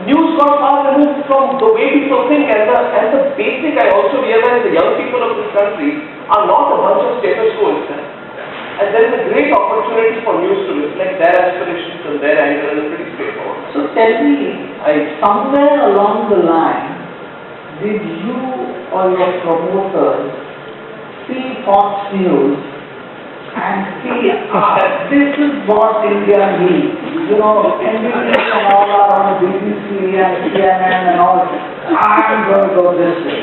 news got far removed from the way people think, and the basic, I also realize the young people of this country are not a bunch of status quo. And there is a great opportunity for news to reflect their aspirations and their angle, and it's pretty straightforward. So tell me, somewhere along the line, did you or your promoters see Fox News and see, this is what India needs? You know, NBC and all are on BBC and CNN and all. I'm going to go this way.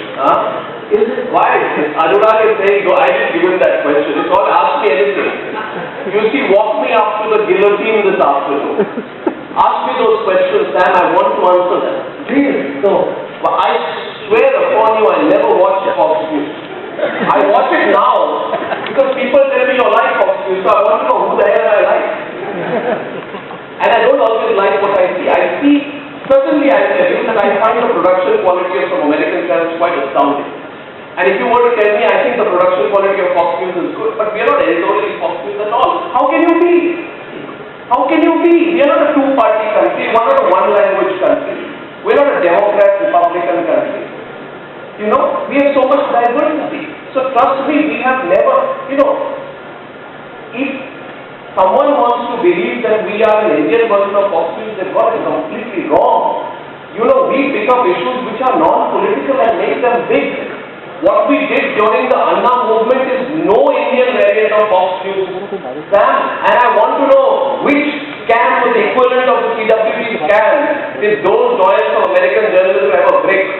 Is it? Why? Anurag is saying, I didn't give him that question. It's all ask me anything. You see, walk me up to the guillotine this afternoon. Ask me those questions, Sam. I want to answer them. Please, so. But I swear upon you, I never watched Fox News. I watch it now because people tell me you like Fox News, so I want to know who the hell I like. And I don't always like what I see. Certainly I tell you that I find the production quality of some American channels quite astounding. And if you were to tell me, I think the production quality of Fox News is good, but we are not editorially Fox News at all. How can you be? How can you be? We are not a two-party country. We are not a one-language country. We are not a Democrat-Republican country. You know, we have so much diversity. So trust me, we have never, you know, if someone wants to believe that we are an Indian version of Fox News, they've got it completely wrong. You know, we pick up issues which are non-political and make them big. What we did during the Anna movement is no Indian variant of Fox News. Sam, and I want to know which scam was the equivalent of the CWT scam did those lawyers of American journalism ever break?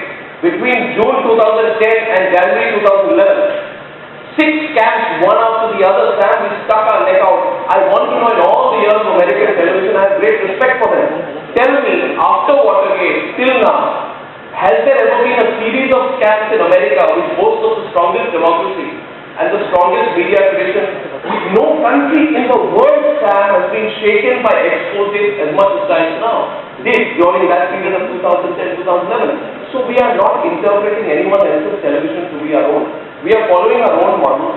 Between June 2010 and January 2011, 6 scams, one after the other. Sam, we stuck our neck out. I want to know, in all the years of American television, I have great respect for them. Tell me, after Watergate, till now, has there ever been a series of scams in America which boasts of the strongest democracy and the strongest media tradition? No country in the world, Sam, has been shaken by exposés as much as Times Now did during that period of 2010-2011. So we are not interpreting anyone else's television to be our own. We are following our own model.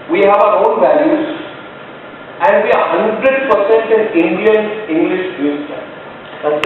We have our own values, and we are 100% an Indian English news channel. That's it.